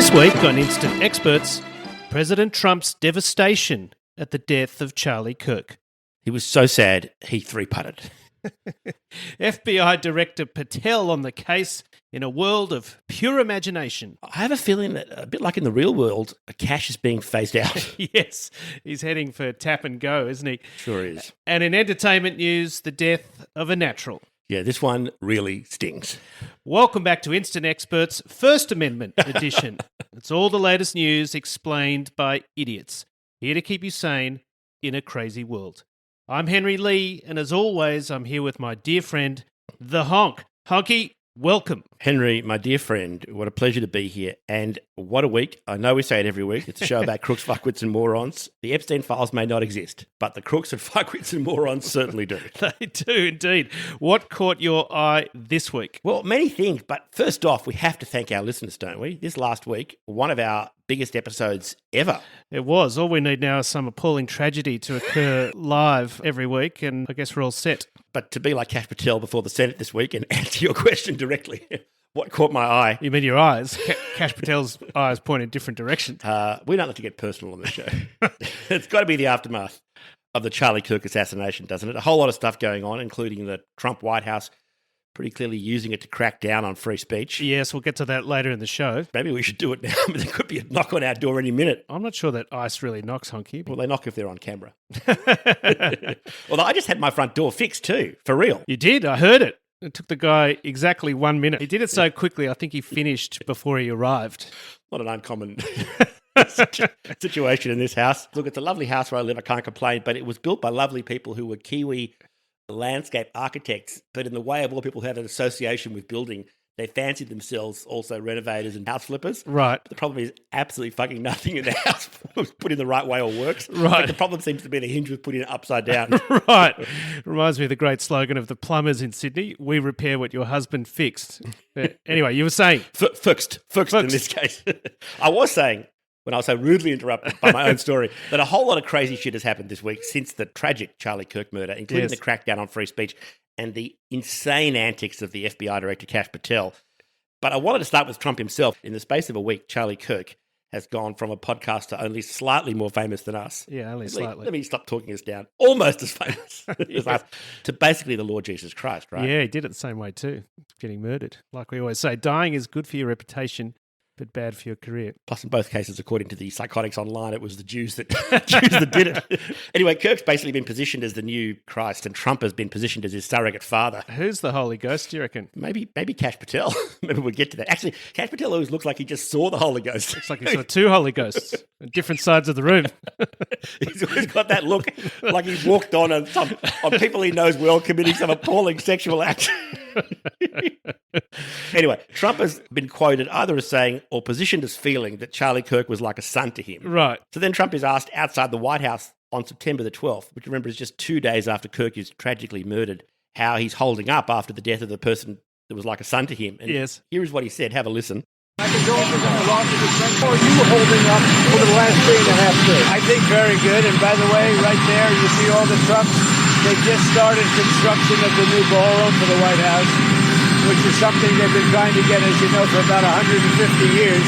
This week on Instant Experts, President Trump's devastation at the death of Charlie Kirk. He was so sad, he three-putted. FBI Director Patel on the case in a world of pure imagination. I have a feeling that, a bit like in the real world, Kash is being phased out. Yes, he's heading for tap and go, isn't he? Sure is. And in entertainment news, the death of a natural. Yeah, this one really stings. Welcome back to Instant Experts First Amendment edition. It's all the latest news explained by idiots. Here to keep you sane in a crazy world. I'm Henry Lee, and as always, I'm here with my dear friend, the Honk. Honky, welcome. Henry, my dear friend, what a pleasure to be here. And what a week. I know we say it every week. It's a show about crooks, fuckwits and morons. The Epstein files may not exist, but the crooks and fuckwits and morons certainly do. They do indeed. What caught your eye this week? Well, many things, but first off, we have to thank our listeners, don't we? This last week, one of our biggest episodes ever. It was. All we need now is some appalling tragedy to occur live every week, and I guess we're all set. But to be like Kash Patel before the Senate this week and answer your question directly, what caught my eye? You mean your eyes? Kash Patel's eyes point in different directions. We don't like to get personal on this show. It's got to be the aftermath of the Charlie Kirk assassination, doesn't it? A whole lot of stuff going on, including the Trump White House pretty clearly using it to crack down on free speech. Yes, we'll get to that later in the show. Maybe we should do it now. There could be a knock on our door any minute. I'm not sure that ICE really knocks, Honky. Well, they knock if they're on camera. Although I just had my front door fixed too, for real. You did? I heard it. It took the guy exactly 1 minute. He did it so quickly, I think he finished before he arrived. Not an uncommon situation in this house. Look, it's a lovely house where I live. I can't complain, but it was built by lovely people who were Kiwi landscape architects, but in the way of all people who had an association with building, they fancied themselves also renovators and house flippers. Right. But the problem is absolutely fucking nothing in the house was put in the right way or works. Right. Like the problem seems to be the hinge was put in upside down. Right. Reminds me of the great slogan of the plumbers in Sydney, we repair what your husband fixed. Anyway, you were saying. Fixed in this case. I was saying, when I was so rudely interrupted by my own story, that a whole lot of crazy shit has happened this week since the tragic Charlie Kirk murder, including the crackdown on free speech and the insane antics of the FBI Director Kash Patel. But I wanted to start with Trump himself. In the space of a week, Charlie Kirk has gone from a podcaster only slightly more famous than us. Yeah, only slightly. Let me stop talking us down. Almost as famous as us, to basically the Lord Jesus Christ, right? Yeah, he did it the same way too, getting murdered. Like we always say, dying is good for your reputation, but bad for your career. Plus, in both cases, according to the psychotics online, it was the Jews that did it. Anyway, Kirk's basically been positioned as the new Christ, and Trump has been positioned as his surrogate father. Who's the Holy Ghost, do you reckon? Maybe Kash Patel. Maybe we'll get to that. Actually, Kash Patel always looks like he just saw the Holy Ghost. Looks like he saw two Holy Ghosts on different sides of the room. He's always got that look like he walked on people he knows well committing some appalling sexual act. Anyway, Trump has been quoted either as saying or positioned as feeling that Charlie Kirk was like a son to him. Right. So then Trump is asked outside the White House on September the 12th, which remember is just 2 days after Kirk is tragically murdered, how he's holding up after the death of the person that was like a son to him. And yes. Here is what he said. Have a listen. My condolences on the loss of his son. How are you holding up over the last 3.5 days? I think very good. And by the way, right there, you see all the trucks. They just started construction of the new ballroom for the White House, which is something they've been trying to get, as you know, for about 150 years.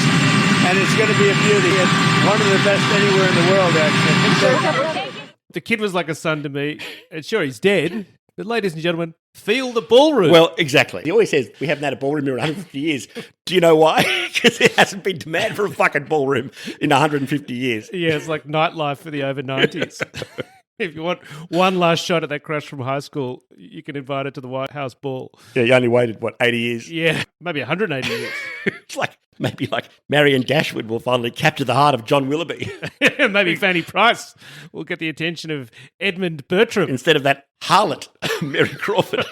And it's going to be a beauty. It's one of the best anywhere in the world, actually. The kid was like a son to me. And sure, he's dead. But ladies and gentlemen, feel the ballroom. Well, exactly. He always says, we haven't had a ballroom here in 150 years. Do you know why? Because there hasn't been demand for a fucking ballroom in 150 years. Yeah, it's like nightlife for the over 90s. If you want one last shot at that crush from high school, you can invite it to the White House ball. Yeah, you only waited, 80 years? Yeah, maybe 180 years. It's maybe Marion Dashwood will finally capture the heart of John Willoughby. Maybe Fanny Price will get the attention of Edmund Bertram. Instead of that harlot, Mary Crawford.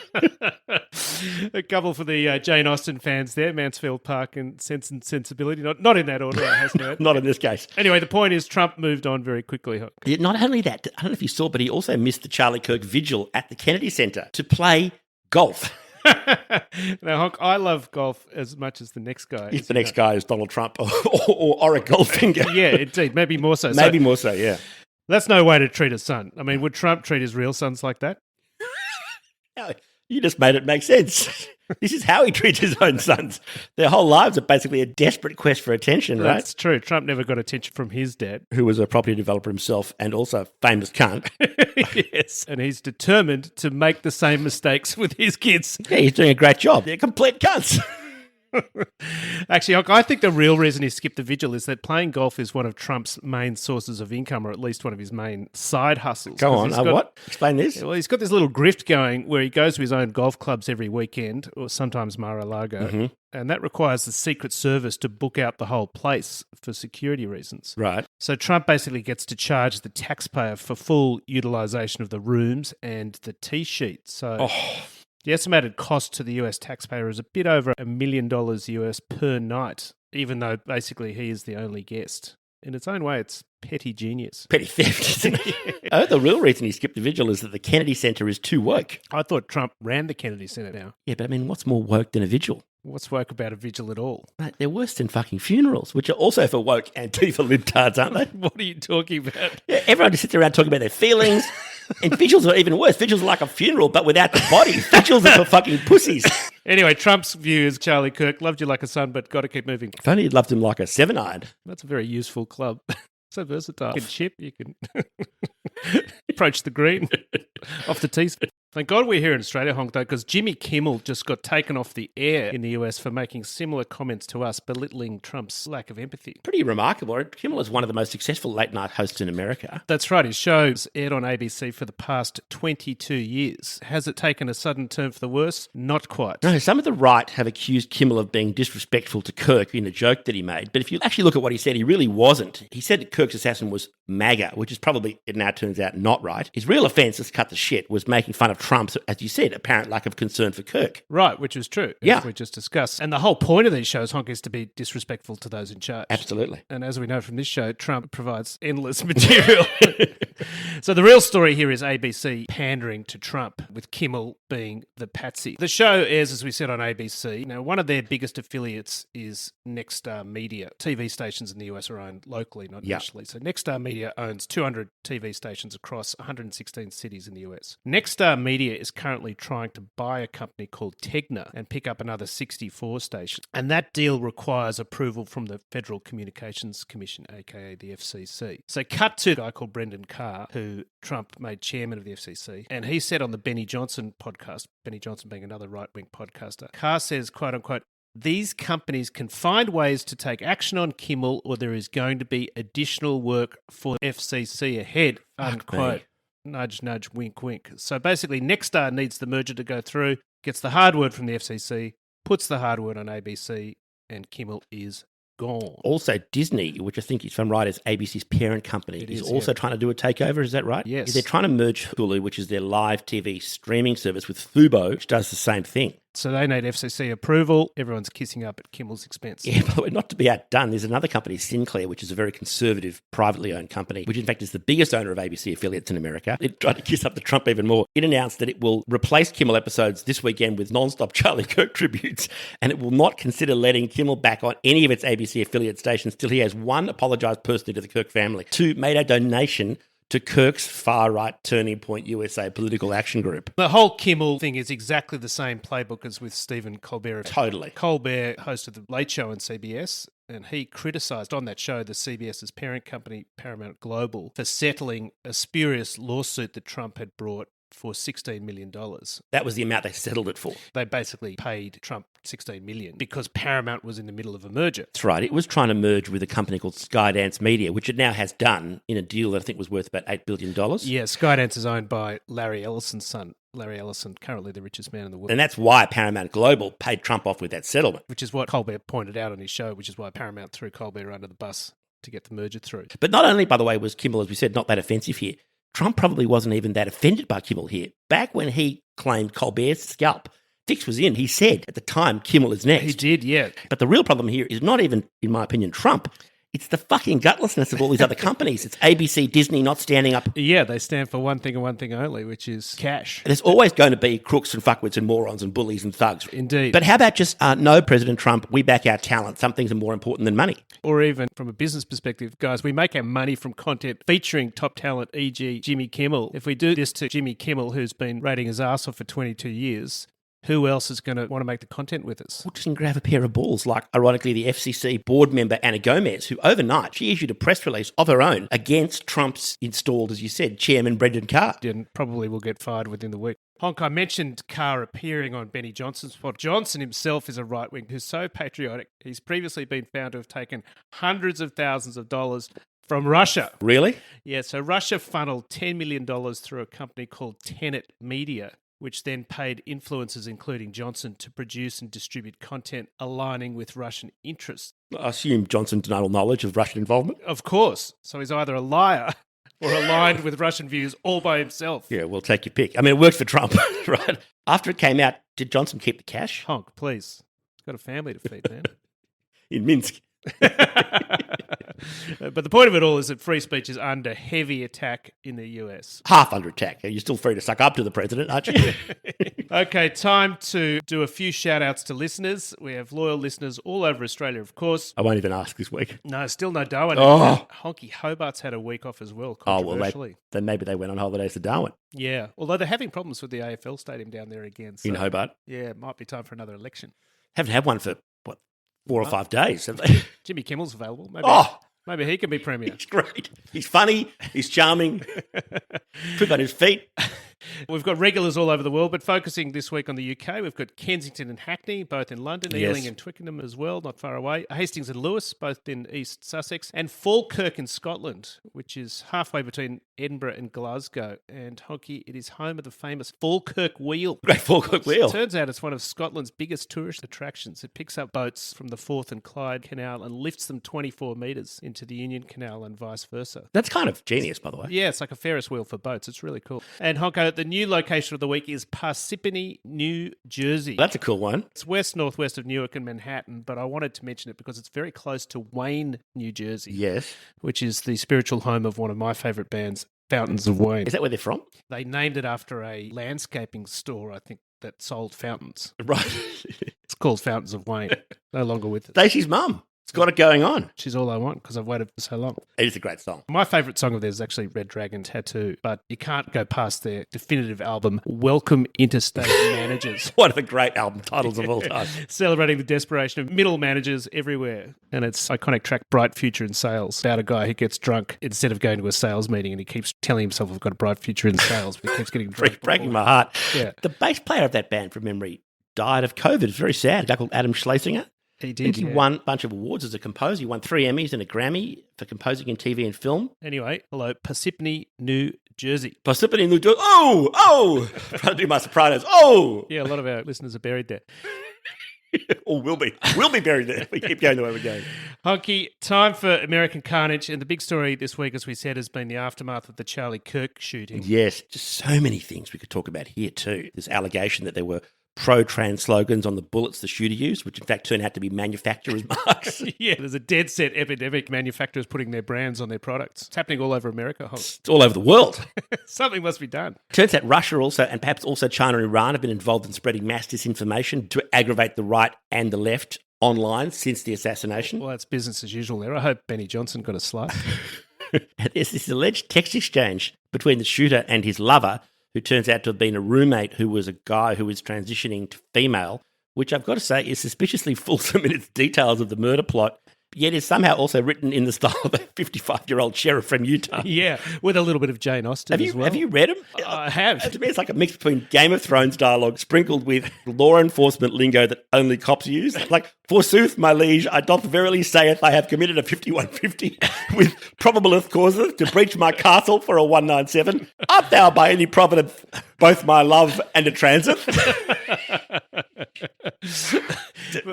A couple for the Jane Austen fans there, Mansfield Park and Sense and Sensibility. Not in that order, I hasten to add. Not in this case. Anyway, the point is Trump moved on very quickly. Yeah, not only that, I don't know if you saw, but he also missed the Charlie Kirk vigil at the Kennedy Center to play golf. Now, Honk, I love golf as much as the next guy. If the next guy is Donald Trump or a Goldfinger. Yeah, indeed. Maybe more so. Maybe more so, yeah. That's no way to treat a son. I mean, would Trump treat his real sons like that? You just made it make sense. This is how he treats his own sons. Their whole lives are basically a desperate quest for attention, right? That's true. Trump never got attention from his dad. Who was a property developer himself and also a famous cunt. Yes. And he's determined to make the same mistakes with his kids. Yeah, he's doing a great job. They're complete cunts. Actually, I think the real reason he skipped the vigil is that playing golf is one of Trump's main sources of income, or at least one of his main side hustles. Go on. What? Explain this. Well, he's got this little grift going where he goes to his own golf clubs every weekend, or sometimes Mar-a-Lago, and that requires the Secret Service to book out the whole place for security reasons. Right. So Trump basically gets to charge the taxpayer for full utilisation of the rooms and the tee sheet. So... The estimated cost to the US taxpayer is a bit over $1 million US per night, even though basically he is the only guest. In its own way, it's petty genius. Petty theft, isn't it? Oh, the real reason he skipped the vigil is that the Kennedy Center is too woke. I thought Trump ran the Kennedy Center now. Yeah, but I mean, what's more woke than a vigil? What's woke about a vigil at all? Mate, they're worse than fucking funerals, which are also for woke Antifa libtards, aren't they? What are you talking about? Yeah, everyone just sits around talking about their feelings. And vigils are even worse. Vigils are like a funeral, but without the body. Vigils are for fucking pussies. Anyway, Trump's view is Charlie Kirk loved you like a son, but got to keep moving. If only he'd loved him like a 7-iron. That's a very useful club. So versatile. You can chip, you can approach the green off the tees. Thank God we're here in Australia, Honk, though, because Jimmy Kimmel just got taken off the air in the US for making similar comments to us, belittling Trump's lack of empathy. Pretty remarkable. Kimmel is one of the most successful late-night hosts in America. That's right. His show's aired on ABC for the past 22 years. Has it taken a sudden turn for the worse? Not quite. No, some of the right have accused Kimmel of being disrespectful to Kirk in a joke that he made. But if you actually look at what he said, he really wasn't. He said that Kirk's assassin was MAGA, which is probably, it now turns out, not right. His real offence, let's cut the shit, was making fun of Trump's, as you said, apparent lack of concern for Kirk. Right, which was true, as we just discussed. And the whole point of these shows, Honk, is to be disrespectful to those in charge. Absolutely. And as we know from this show, Trump provides endless material. So the real story here is ABC pandering to Trump, with Kimmel being the patsy. The show airs, as we said, on ABC. Now, one of their biggest affiliates is Nexstar Media. TV stations in the US are owned locally, not nationally. So Nexstar Media owns 200 TV stations across 116 cities in the US. Nexstar Media is currently trying to buy a company called Tegna and pick up another 64 stations. And that deal requires approval from the Federal Communications Commission, aka the FCC. So cut to a guy called Brendan Carr, who Trump made chairman of the FCC, and he said on the Benny Johnson podcast, Benny Johnson being another right-wing podcaster, Carr says, quote unquote, "These companies can find ways to take action on Kimmel, or there is going to be additional work for FCC ahead," unquote. Nudge, nudge, wink, wink. So basically, Nexstar needs the merger to go through, gets the hard word from the FCC, puts the hard word on ABC, and Kimmel is gone. Also, Disney, which I think, if I'm right, is ABC's parent company, is also trying to do a takeover. Is that right? Yes. They're trying to merge Hulu, which is their live TV streaming service, with Fubo, which does the same thing. So they need FCC approval. Everyone's kissing up at Kimmel's expense. Yeah, by the way, not to be outdone, there's another company, Sinclair, which is a very conservative, privately owned company, which in fact is the biggest owner of ABC affiliates in America. It tried to kiss up to Trump even more. It announced that it will replace Kimmel episodes this weekend with non-stop Charlie Kirk tributes, and it will not consider letting Kimmel back on any of its ABC affiliate stations till he has, 1, apologised personally to the Kirk family, 2, made a donation to Kirk's far-right Turning Point USA political action group. The whole Kimmel thing is exactly the same playbook as with Stephen Colbert. Totally. Colbert hosted The Late Show on CBS, and he criticised on that show the CBS's parent company, Paramount Global, for settling a spurious lawsuit that Trump had brought for $16 million. That was the amount they settled it for. They basically paid Trump $16 million because Paramount was in the middle of a merger. That's right. It was trying to merge with a company called Skydance Media, which it now has done in a deal that I think was worth about $8 billion. Yeah, Skydance is owned by Larry Ellison's son. Larry Ellison, currently the richest man in the world. And that's why Paramount Global paid Trump off with that settlement. Which is what Colbert pointed out on his show, which is why Paramount threw Colbert under the bus to get the merger through. But not only, by the way, was Kimmel, as we said, not that offensive here, Trump probably wasn't even that offended by Kimmel here. Back when he claimed Colbert's scalp, fix was in. He said at the time, Kimmel is next. He did, yeah. But the real problem here is not even, in my opinion, Trump. It's the fucking gutlessness of all these other companies. It's ABC, Disney not standing up. Yeah, they stand for one thing and one thing only, which is cash. There's always going to be crooks and fuckwits and morons and bullies and thugs. Indeed. But how about just, no, President Trump, we back our talent. Some things are more important than money. Or even from a business perspective, guys, we make our money from content featuring top talent, e.g. Jimmy Kimmel. If we do this to Jimmy Kimmel, who's been rating his arse off for 22 years, who else is going to want to make the content with us? We'll just grab a pair of balls, like, ironically, the FCC board member Anna Gomez, who overnight, she issued a press release of her own against Trump's installed, as you said, chairman Brendan Carr. And probably will get fired within the week. Honk, I mentioned Carr appearing on Benny Johnson's pod. Johnson himself is a right-wing who's so patriotic. He's previously been found to have taken hundreds of thousands of dollars from Russia. Really? Yeah, so Russia funneled $10 million through a company called Tenet Media, which then paid influencers, including Johnson, to produce and distribute content aligning with Russian interests. I assume Johnson denied all knowledge of Russian involvement. Of course. So he's either a liar or aligned with Russian views all by himself. Yeah, we'll take your pick. I mean, it worked for Trump, right? After it came out, did Johnson keep the cash? Honk, please. He's got a family to feed, man. In Minsk. But the point of it all is that free speech is under heavy attack in the US. Half under attack. You're still free to suck up to the president, aren't you? Okay, time to do a few shout-outs to listeners. We have loyal listeners all over Australia, of course. I won't even ask this week. No, still no Darwin. Oh. Honky Hobart's had a week off as well, Oh, well, controversially. then maybe they went on holidays to Darwin. Yeah, although they're having problems with the AFL stadium down there again. So, In Hobart. yeah, it might be time for another election. Haven't had one for, 4 or 5 days, have they? Jimmy Kimmel's available. Maybe he can be premier. He's great. He's funny. He's charming. Quick on his feet. We've got regulars all over the world, but focusing this week on the UK, we've got Kensington and Hackney, both in London, Yes. Ealing and Twickenham as well, not far away, Hastings and Lewis, both in East Sussex, and Falkirk in Scotland, which is halfway between Edinburgh and Glasgow. And Honky, it is home of the famous Falkirk Wheel. Great Falkirk Wheel. Turns out it's one of Scotland's biggest tourist attractions. It picks up boats from the Forth and Clyde Canal and lifts them 24 metres into the Union Canal and vice versa. That's kind of genius, by the way. Yeah, it's like a Ferris wheel for boats. It's really cool. And Honko, the new location of the week is Parsippany, New Jersey. That's a cool one. It's west-northwest of Newark and Manhattan, but I wanted to mention it because it's very close to Wayne, New Jersey. Yes. Which is the spiritual home of one of my favourite bands, Fountains of Wayne. Is that where they're from? They named it after a landscaping store, I think, that sold fountains. Right. It's called Fountains of Wayne. No longer with us. Stacey's mum. It's got it going on. She's all I want because I've waited for so long. It is a great song. My favourite song of theirs is actually Red Dragon Tattoo, but you can't go past their definitive album, Welcome Interstate Managers. One of the great album titles of all time. Celebrating the desperation of middle managers everywhere. And its iconic track, Bright Future in Sales, about a guy who gets drunk instead of going to a sales meeting and he keeps telling himself, I've got a bright future in sales, but he keeps getting drunk. Breaking my heart. Yeah. The bass player of that band, from memory, died of COVID. It's very sad. A guy called Adam Schlesinger. He did. He won a bunch of awards as a composer. He won 3 Emmys and a Grammy for composing in TV and film. Anyway, hello, Parsippany, New Jersey. Parsippany, New Jersey. Oh! Trying to do my Sopranos. Oh! Yeah, a lot of our listeners are buried there. Or will be. We'll be buried there. We keep going the way we're going. Honky, time for American carnage. And the big story this week, as we said, has been the aftermath of the Charlie Kirk shooting. Yes, just so many things we could talk about here too. This allegation that there were pro-trans slogans on the bullets the shooter used, which in fact turned out to be manufacturers' marks. Yeah, there's a dead set epidemic, manufacturers putting their brands on their products. It's happening all over America, Honk. It's all over the world. Something must be done. Turns out Russia also, and perhaps also China and Iran, have been involved in spreading mass disinformation to aggravate the right and the left online since the assassination. Well, that's business as usual there. I hope Benny Johnson got a slice. There's this alleged text exchange between the shooter and his lover, who turns out to have been a roommate who was a guy who was transitioning to female, which I've got to say is suspiciously fulsome in its details of the murder plot, yet is somehow also written in the style of a 55-year-old sheriff from Utah. Yeah, with a little bit of Jane Austen as well. Have you read them? I have. To me, it's like a mix between Game of Thrones dialogue sprinkled with law enforcement lingo that only cops use. Like, forsooth, my liege, I doth verily saith I have committed a 5150 with probabileth causes to breach my castle for a 197. Art thou by any providence both my love and a transit?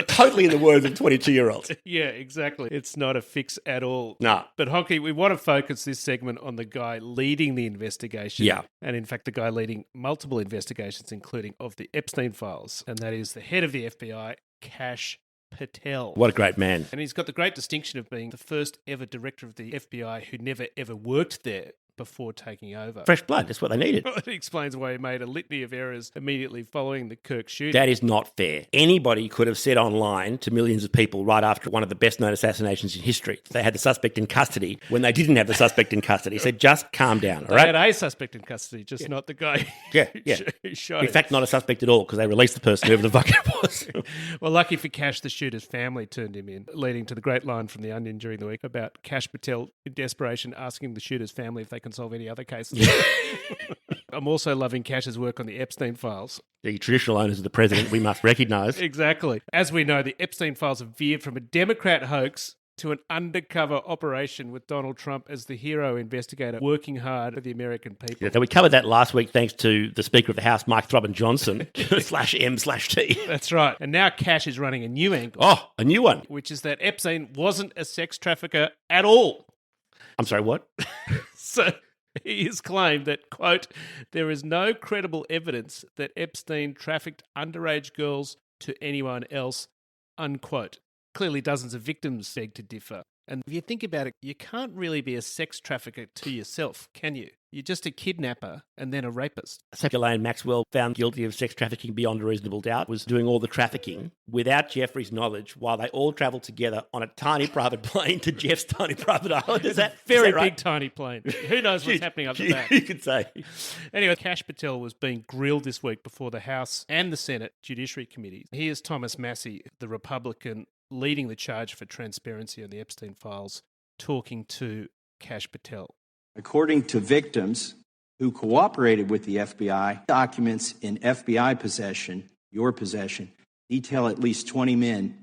Totally in the words of 22-year-olds. Yeah, exactly. It's not a fix at all. No. But Honky, we want to focus this segment on the guy leading the investigation. Yeah. And in fact, the guy leading multiple investigations, including of the Epstein files. And that is the head of the FBI, Kash Patel. What a great man. And he's got the great distinction of being the first ever director of the FBI who never ever worked there. before taking over. Fresh blood, that's what they needed. It explains why he made a litany of errors immediately following the Kirk shooting. That is not fair. Anybody could have said online to millions of people right after one of the best-known assassinations in history, they had the suspect in custody when they didn't have the suspect in custody. He said, just calm down, all They right? had a suspect in custody, just not the guy who shot In him. fact, not a suspect at all, because they released the person, whoever the fuck it was. Well, lucky for Kash, the shooter's family turned him in, leading to the great line from The Onion during the week about Kash Patel in desperation asking the shooter's family if they can solve any other cases. I'm also loving Kash's work on the Epstein files. The traditional owners of the president, we must recognise. Exactly. As we know, the Epstein files have veered from a Democrat hoax to an undercover operation with Donald Trump as the hero investigator working hard for the American people. Yeah, so we covered that last week thanks to the Speaker of the House, Mike Throbbin Johnson, /M/T. That's right. And now Kash is running a new angle. Oh, a new one. Which is that Epstein wasn't a sex trafficker at all. I'm sorry, what? So he has claimed that, quote, there is no credible evidence that Epstein trafficked underage girls to anyone else, unquote. Clearly dozens of victims beg to differ. And if you think about it, you can't really be a sex trafficker to yourself, can you? You're just a kidnapper and then a rapist. Ghislaine Maxwell, found guilty of sex trafficking beyond a reasonable doubt, was doing all the trafficking without Jeffrey's knowledge while they all travelled together on a tiny private plane to Jeff's tiny private island. Is that Very right? big, tiny plane. Who knows what's happening up the back? You could say. Anyway, Kash Patel was being grilled this week before the House and the Senate Judiciary Committees. Here's Thomas Massey, the Republican leading the charge for transparency on the Epstein files, talking to Kash Patel. According to victims who cooperated with the FBI, documents in FBI possession, your possession, detail at least 20 men,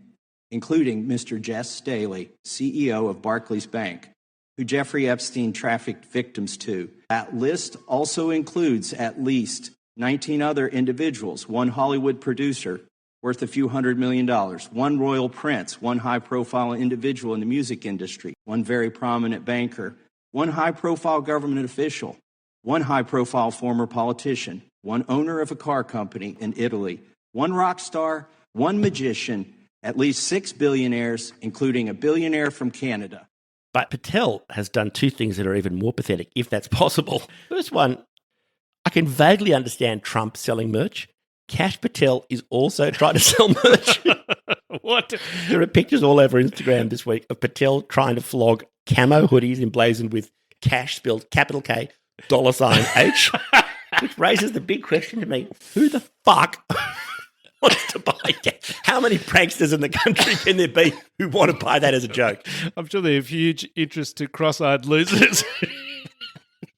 including Mr. Jess Staley, CEO of Barclays Bank, who Jeffrey Epstein trafficked victims to. That list also includes at least 19 other individuals, one Hollywood producer worth a few $100 million, one royal prince, one high-profile individual in the music industry, one very prominent banker, one high-profile government official, one high-profile former politician, one owner of a car company in Italy, one rock star, one magician, at least 6 billionaires, including a billionaire from Canada. But Patel has done two things that are even more pathetic, if that's possible. First one, I can vaguely understand Trump selling merch. Kash Patel is also trying to sell merch. What? There are pictures all over Instagram this week of Patel trying to flog camo hoodies emblazoned with cash spelled capital K, $H, which raises the big question to me, who the fuck wants to buy that? How many pranksters in the country can there be who want to buy that as a joke? I'm sure they have huge interest to cross-eyed losers.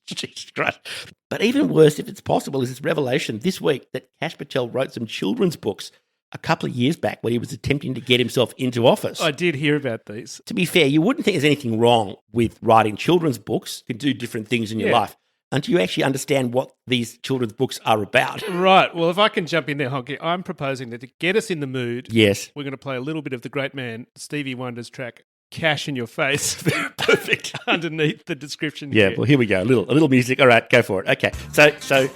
Jesus Christ. But even worse, if it's possible, is this revelation this week that Kash Patel wrote some children's books a couple of years back when he was attempting to get himself into office. I did hear about these. To be fair, you wouldn't think there's anything wrong with writing children's books. You can do different things in your life until you actually understand what these children's books are about. Right. Well, if I can jump in there, Honky, I'm proposing that to get us in the mood, yes, we're going to play a little bit of the great man Stevie Wonder's track, Cash in Your Face. Perfect. Underneath the description Yeah, here. well, here we go. A little music. All right, go for it. Okay, so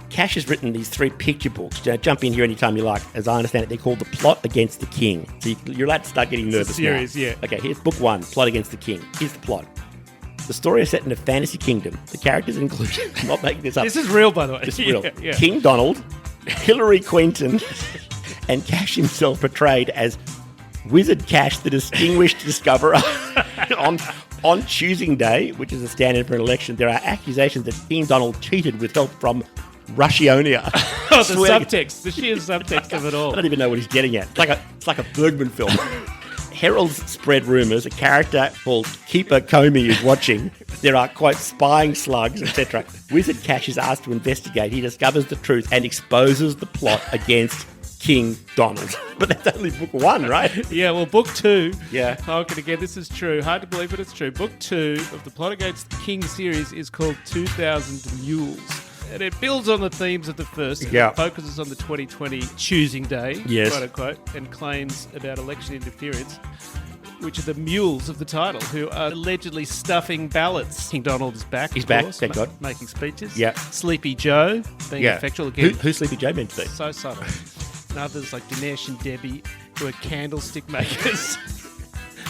Kash has written these 3 picture books. Jump in here anytime you like. As I understand it, they're called The Plot Against the King. So you're allowed to start getting nervous it's a series, now. yeah. Okay, here's book 1, Plot Against the King. Here's the plot. The story is set in a fantasy kingdom. The characters include, I'm not making this up. This is real, by the way. This is real. Yeah. King Donald, Hillary Quinton, and Kash himself portrayed as Wizard Kash, the distinguished discoverer. On choosing day, which is a standard for an election, there are accusations that King Donald cheated with help from Rushionia. Oh, the subtext, the sheer subtext of it all. I don't even know what he's getting at. It's like a Bergman film. Heralds spread rumours. A character called Keeper Comey is watching. There are, quote, spying slugs, etc. Wizard Kash is asked to investigate. He discovers the truth and exposes the plot against King Donald. But that's only book 1, right? Yeah, well, book 2. Yeah. Okay, again, this is true. Hard to believe, but it's true. Book 2 of the Plot Against the King series is called 2000 Mules. And it builds on the themes of the first. And Yeah. It focuses on the 2020 choosing day, Yes. quote unquote, and claims about election interference, which are the mules of the title, who are allegedly stuffing ballots. King Donald is back. He's of back, course, thank God. Making speeches. Yeah. Sleepy Joe being effectual again. Who's Sleepy Joe meant to be? So subtle. And others like Dinesh and Debbie, who are candlestick makers.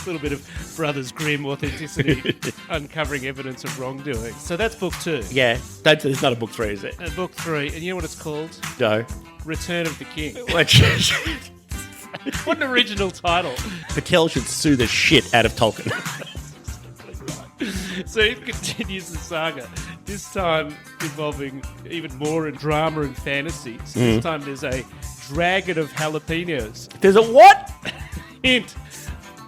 little bit of Brothers Grimm authenticity, uncovering evidence of wrongdoing. So that's book 2. Yeah, don't say it's not a book 3, is it? And book 3, and you know what it's called? No. Return of the King. Which What an original title. Patel should sue the shit out of Tolkien. So he continues the saga, this time involving even more drama and fantasy. So this time there's a dragon of jalapenos. There's a what? Hint,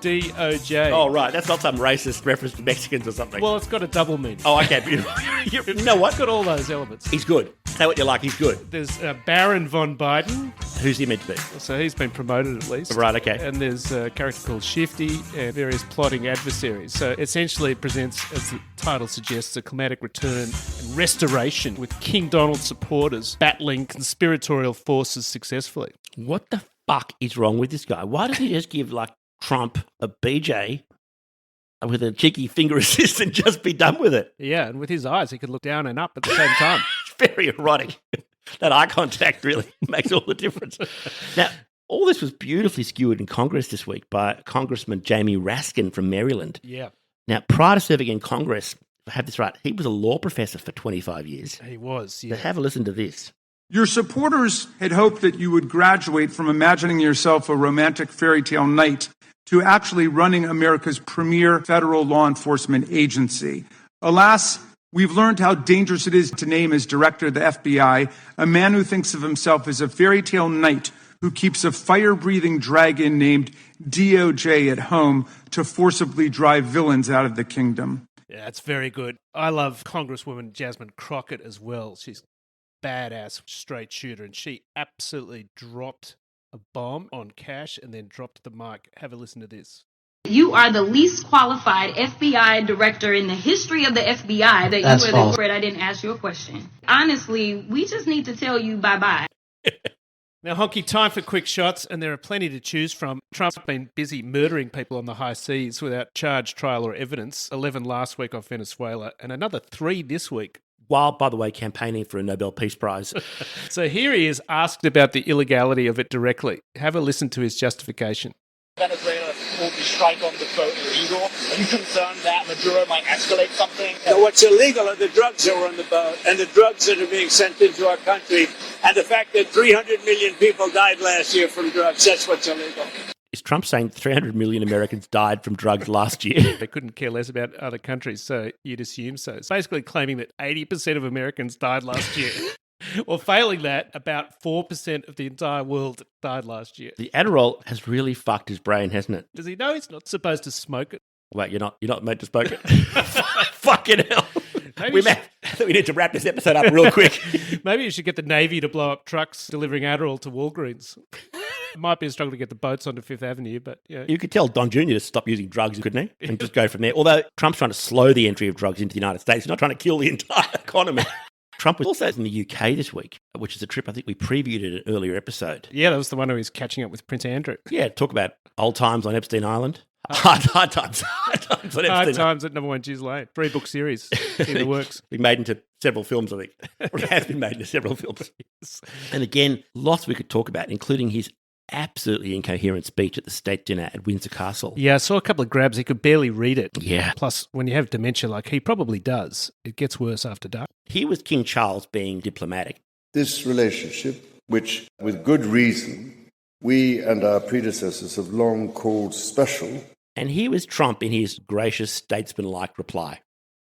D-O-J. Oh, right. That's not some racist reference to Mexicans or something. Well, it's got a double meaning. Oh, okay. Beautiful. You know what? It's got all those elements. He's good. Say what you like. He's good. There's Baron von Biden. Who's he meant to be? So he's been promoted at least. Right, okay. And there's a character called Shifty and various plotting adversaries. So essentially it presents, as the title suggests, a climatic return and restoration with King Donald supporters battling conspiratorial forces successfully. What the fuck is wrong with this guy? Why doesn't he just give, like, Trump a BJ with a cheeky finger assist and just be done with it? Yeah, and with his eyes, he could look down and up at the same time. It's very erotic. That eye contact really makes all the difference. Now, all this was beautifully skewered in Congress this week by Congressman Jamie Raskin from Maryland. Yeah. Now, prior to serving in Congress, if I have this right, he was a law professor for 25 years. He was, yeah. But have a listen to this. Your supporters had hoped that you would graduate from imagining yourself a romantic fairy tale knight to actually running America's premier federal law enforcement agency. Alas, we've learned how dangerous it is to name as director of the FBI a man who thinks of himself as a fairy tale knight who keeps a fire-breathing dragon named DOJ at home to forcibly drive villains out of the kingdom. Yeah, it's very good. I love Congresswoman Jasmine Crockett as well. She's badass straight shooter, and she absolutely dropped a bomb on Kash and then dropped the mic. Have a listen to this. You are the least qualified FBI director in the history of the FBI. That's you were false. I didn't ask you a question. Honestly, we just need to tell you bye-bye. Now, Honky, time for quick shots, and there are plenty to choose from. Trump's been busy murdering people on the high seas without charge, trial or evidence. 11 last week off Venezuela, and another 3 this week. While, by the way, campaigning for a Nobel Peace Prize. So here he is asked about the illegality of it directly. Have a listen to his justification. Venezuela will be strike on the boat illegal. Are you concerned that Maduro might escalate something? No, what's illegal are the drugs that were on the boat and the drugs that are being sent into our country and the fact that 300 million people died last year from drugs. That's what's illegal. Is Trump saying 300 million Americans died from drugs last year? They couldn't care less about other countries, so you'd assume so. It's basically claiming that 80% of Americans died last year. Or failing that, about 4% of the entire world died last year. The Adderall has really fucked his brain, hasn't it? Does he know he's not supposed to smoke it? Wait, you're not meant to smoke it? Fucking hell. We need to wrap this episode up real quick. Maybe you should get the Navy to blow up trucks delivering Adderall to Walgreens. It might be a struggle to get the boats onto Fifth Avenue, but yeah. You could tell Don Jr. to stop using drugs, couldn't he? And just go from there. Although Trump's trying to slow the entry of drugs into the United States. He's not trying to kill the entire economy. Trump was also in the UK this week, which is a trip I think we previewed in an earlier episode. Yeah, that was the one where he was catching up with Prince Andrew. Yeah, talk about old times on Epstein Island. Hard times on Epstein Hard times at Number One Jews Lane. 3-book series in the works. Been made into several films, I think. Or it has been made into several films. And again, lots we could talk about, including his absolutely incoherent speech at the state dinner at Windsor Castle. Yeah, I saw a couple of grabs. He could barely read it. Yeah. Plus, when you have dementia like he probably does, it gets worse after dark. Here was King Charles being diplomatic. This relationship, which with good reason we and our predecessors have long called special. And here was Trump in his gracious statesman-like reply.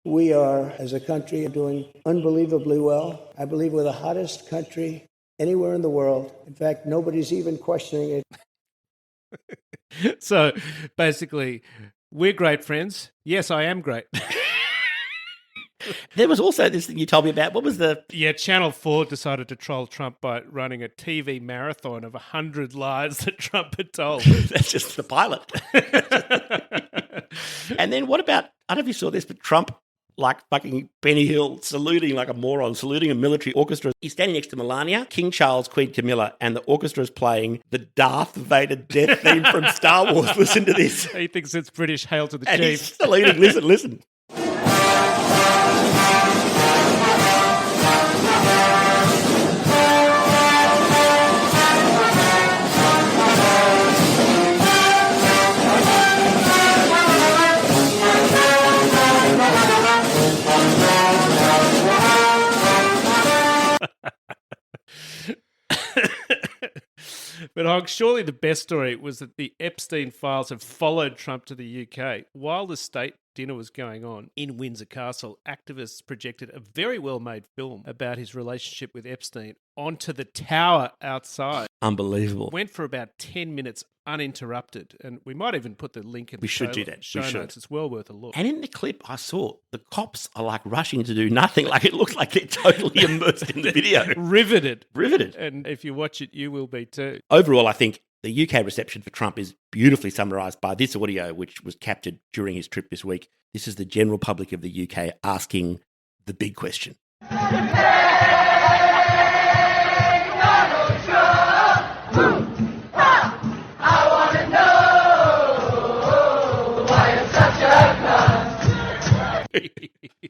We are, as a country, doing unbelievably well. I believe we're the hottest country anywhere in the world. In fact, nobody's even questioning it. So basically, we're great friends. Yes, I am great. There was also this thing you told me about. What was the... Yeah, Channel 4 decided to troll Trump by running a TV marathon of 100 lies that Trump had told. That's just the pilot. And then what about... I don't know if you saw this, but Trump, like fucking Benny Hill, saluting like a moron, saluting a military orchestra. He's standing next to Melania, King Charles, Queen Camilla, and the orchestra's playing the Darth Vader death theme from Star Wars. Listen to this. He thinks it's British Hail to the and Chief. He's saluting. Listen. But Hog, surely the best story was that the Epstein files have followed Trump to the UK. While the state dinner was going on in Windsor Castle, activists projected a very well-made film about his relationship with Epstein onto the tower outside. Unbelievable. Went for about 10 minutes uninterrupted, and we might even put the link in the show notes. It's well worth a look. And in the clip I saw, the cops are like rushing to do nothing. Like it looks like they're totally immersed in the video. Riveted. And if you watch it, you will be too. Overall, I think the UK reception for Trump is beautifully summarised by this audio, which was captured during his trip this week. This is the general public of the UK asking the big question.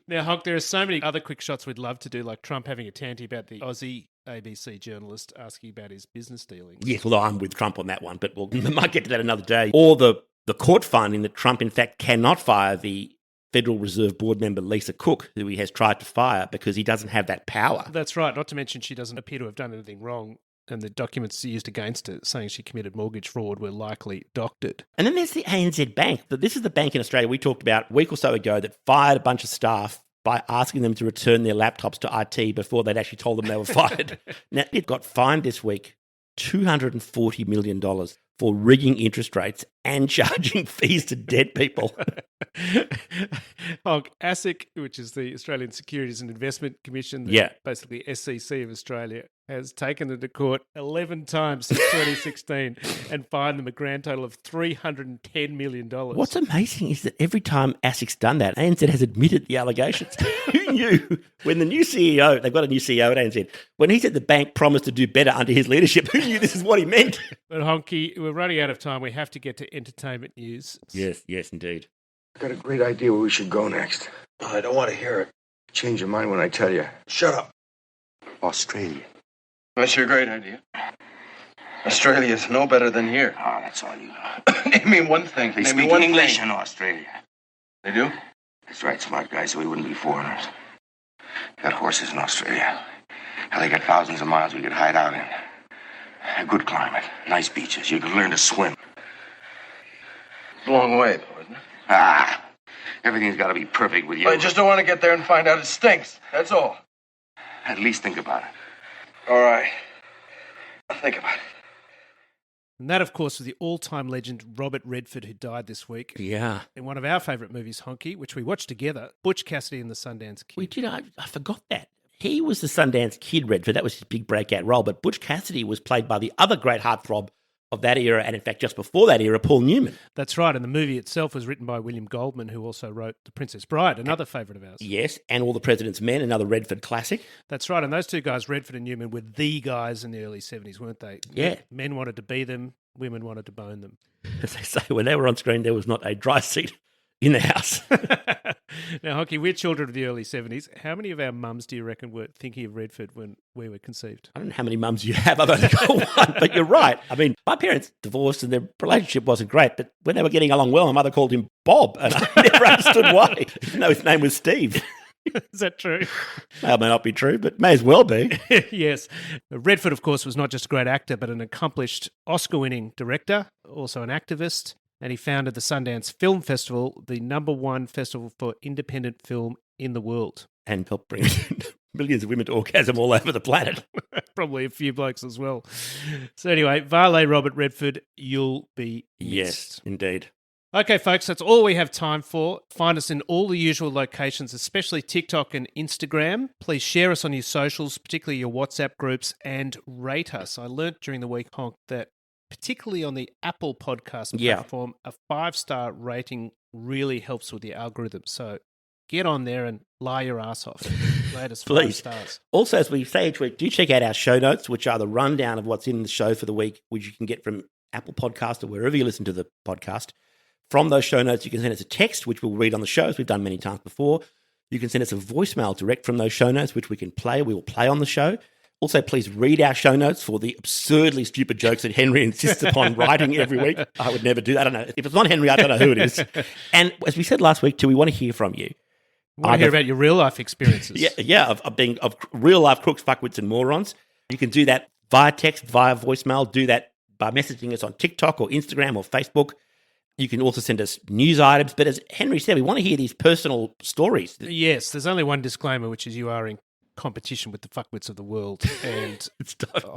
Now, Honk, there are so many other quick shots we'd love to do, like Trump having a tanty about the Aussie ABC journalist asking about his business dealings. Yes, although I'm with Trump on that one, but we might get to that another day. Or the court finding that Trump, in fact, cannot fire the Federal Reserve Board member Lisa Cook, who he has tried to fire because he doesn't have that power. That's right, not to mention she doesn't appear to have done anything wrong, and the documents used against her saying she committed mortgage fraud were likely doctored. And then there's the ANZ Bank. This is the bank in Australia we talked about a week or so ago that fired a bunch of staff by asking them to return their laptops to IT before they'd actually told them they were fired. Now, it got fined this week $240 million for rigging interest rates and charging fees to dead people. ASIC, which is the Australian Securities and Investment Commission, basically SEC of Australia, has taken them to court 11 times since 2016 and fined them a grand total of $310 million. What's amazing is that every time ASIC's done that, ANZ has admitted the allegations. Who knew when the new CEO, they've got a new CEO at ANZ, when he said the bank promised to do better under his leadership, who knew this is what he meant? But Honky, we're running out of time. We have to get to entertainment news. Yes, indeed. I've got a great idea where we should go next. I don't want to hear it. Change your mind when I tell you. Shut up. Australia. That's your great idea. Australia's no better than here. Ah, that's all you know. Name me one thing. They Name speak me one English thing. in Australia. They do? That's right, smart guys, so we wouldn't be foreigners. They got horses in Australia. Now they got thousands of miles we could hide out in. A good climate, nice beaches. You could learn to swim. It's a long way, though, isn't it? Ah, everything's got to be perfect with you. I just don't want to get there and find out it stinks. That's all. At least think about it. All right. I'll think about it. And that, of course, was the all-time legend Robert Redford, who died this week. Yeah. In one of our favourite movies, Honky, which we watched together, Butch Cassidy and the Sundance Kid. We did. I forgot that. He was the Sundance Kid, Redford. That was his big breakout role. But Butch Cassidy was played by the other great heartthrob of that era, and in fact, just before that era, Paul Newman. That's right, and the movie itself was written by William Goldman, who also wrote The Princess Bride, another favourite of ours. Yes, and All the President's Men, another Redford classic. That's right, and those two guys, Redford and Newman, were the guys in the early 70s, weren't they? Yeah. Men wanted to be them, women wanted to bone them. As they say, when they were on screen, there was not a dry seat in the house. Now, Honky, we're children of the early 70s. How many of our mums do you reckon were thinking of Redford when we were conceived? I don't know how many mums you have. I've only got one, but you're right. I mean, my parents divorced and their relationship wasn't great, but when they were getting along well, my mother called him Bob, and I never understood why, even though his name was Steve. Is that true? May or may not be true, but may as well be. Yes. Redford, of course, was not just a great actor, but an accomplished Oscar-winning director, also an activist. And he founded the Sundance Film Festival, the #1 festival for independent film in the world. And helped bring millions of women to orgasm all over the planet. Probably a few blokes as well. So anyway, Varley Robert Redford, you'll be missed. Yes, indeed. Okay, folks, that's all we have time for. Find us in all the usual locations, especially TikTok and Instagram. Please share us on your socials, particularly your WhatsApp groups, and rate us. I learnt during the week, Honk, that particularly on the Apple podcast platform, a 5-star rating really helps with the algorithm. So get on there and lie your ass off. Rate us 5 stars. Also, as we say each week, do check out our show notes, which are the rundown of what's in the show for the week, which you can get from Apple Podcast or wherever you listen to the podcast. From those show notes, you can send us a text, which we'll read on the show, as we've done many times before. You can send us a voicemail direct from those show notes, which we can play. We will play on the show. Also, please read our show notes for the absurdly stupid jokes that Henry insists upon writing every week. I would never do that. I don't know. If it's not Henry, I don't know who it is. And as we said last week too, we want to hear from you. We want to hear about your real-life experiences. of real-life crooks, fuckwits and morons. You can do that via text, via voicemail. Do that by messaging us on TikTok or Instagram or Facebook. You can also send us news items. But as Henry said, we want to hear these personal stories. Yes, there's only one disclaimer, which is you are in competition with the fuckwits of the world. And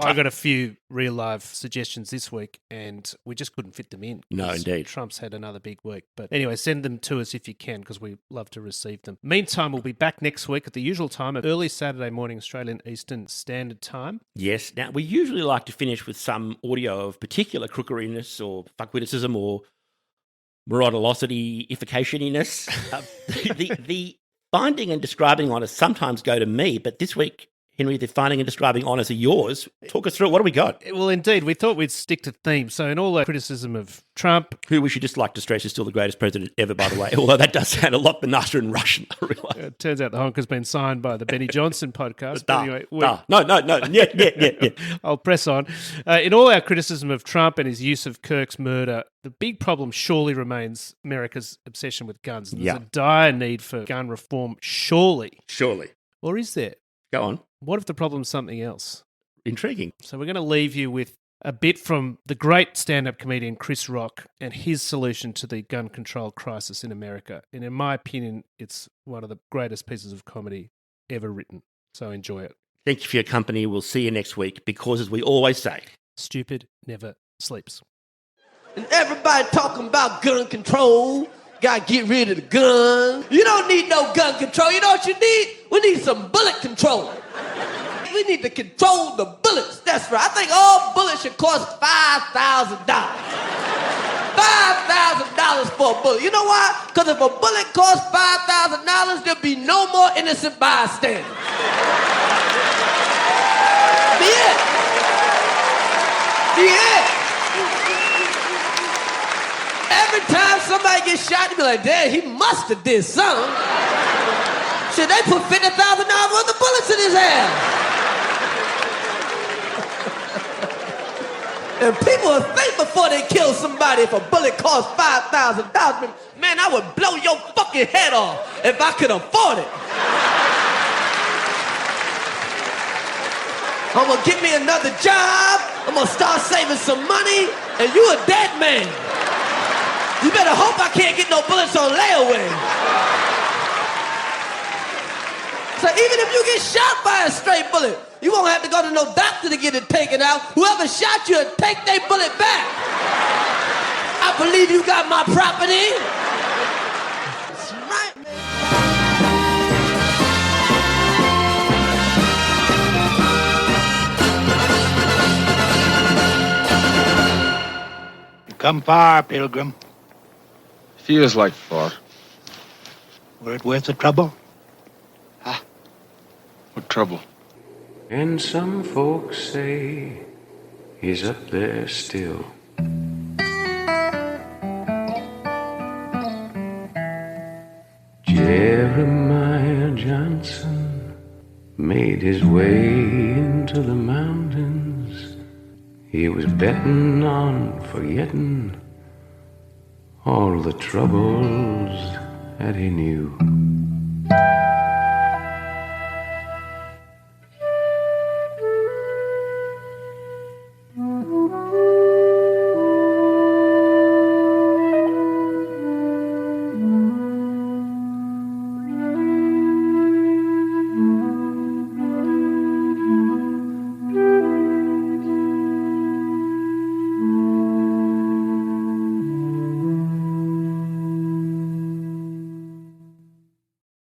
I got a few real life suggestions this week and we just couldn't fit them in. No, indeed. Trump's had another big week. But anyway, send them to us if you can because we love to receive them. Meantime, we'll be back next week at the usual time of early Saturday morning Australian Eastern Standard Time. Yes. Now, we usually like to finish with some audio of particular crookeryness or fuckwitticism or morodolosity-ification-iness. The finding and describing honours sometimes go to me, but this week, Henry, the finding and describing honours are yours. Talk us through it. What do we got? Well, indeed, we thought we'd stick to theme. So in all our criticism of Trump... Who we should just like to stress is still the greatest president ever, by the way, although that does sound a lot nicer in Russian, I realise. It turns out the honker's been signed by the Benny Johnson podcast. But anyway, No. Yeah. I'll press on. In all our criticism of Trump and his use of Kirk's murder, the big problem surely remains America's obsession with guns. There's a dire need for gun reform, surely. Or is there? Go on. What if the problem's something else? Intriguing. So we're going to leave you with a bit from the great stand-up comedian Chris Rock and his solution to the gun control crisis in America. And in my opinion, it's one of the greatest pieces of comedy ever written. So enjoy it. Thank you for your company. We'll see you next week because, as we always say, stupid never sleeps. And everybody talking about gun control. Gotta get rid of the gun. You don't need no gun control. You know what you need? We need some bullet control. We need to control the bullets. That's right. I think all bullets should cost $5,000. $5,000 for a bullet. You know why? Because if a bullet costs $5,000, there'll be no more innocent bystanders. Be it. Every time somebody gets shot, you be like, damn, he must have did something. Shit, they put $50,000 worth of bullets in his hand. And people would think before they kill somebody if a bullet costs $5,000. Man, I would blow your fucking head off if I could afford it. I'm gonna get me another job, I'm gonna start saving some money, and you a dead man. You better hope I can't get no bullets on layaway. So even if you get shot by a stray bullet, you won't have to go to no doctor to get it taken out. Whoever shot you will take their bullet back. I believe you got my property. That's right, man. Come far, Pilgrim. Feels like far. Were it worth the trouble? Huh? What trouble? And some folks say he's up there still. Jeremiah Johnson made his way into the mountains. He was betting on forgetting all the troubles that he knew.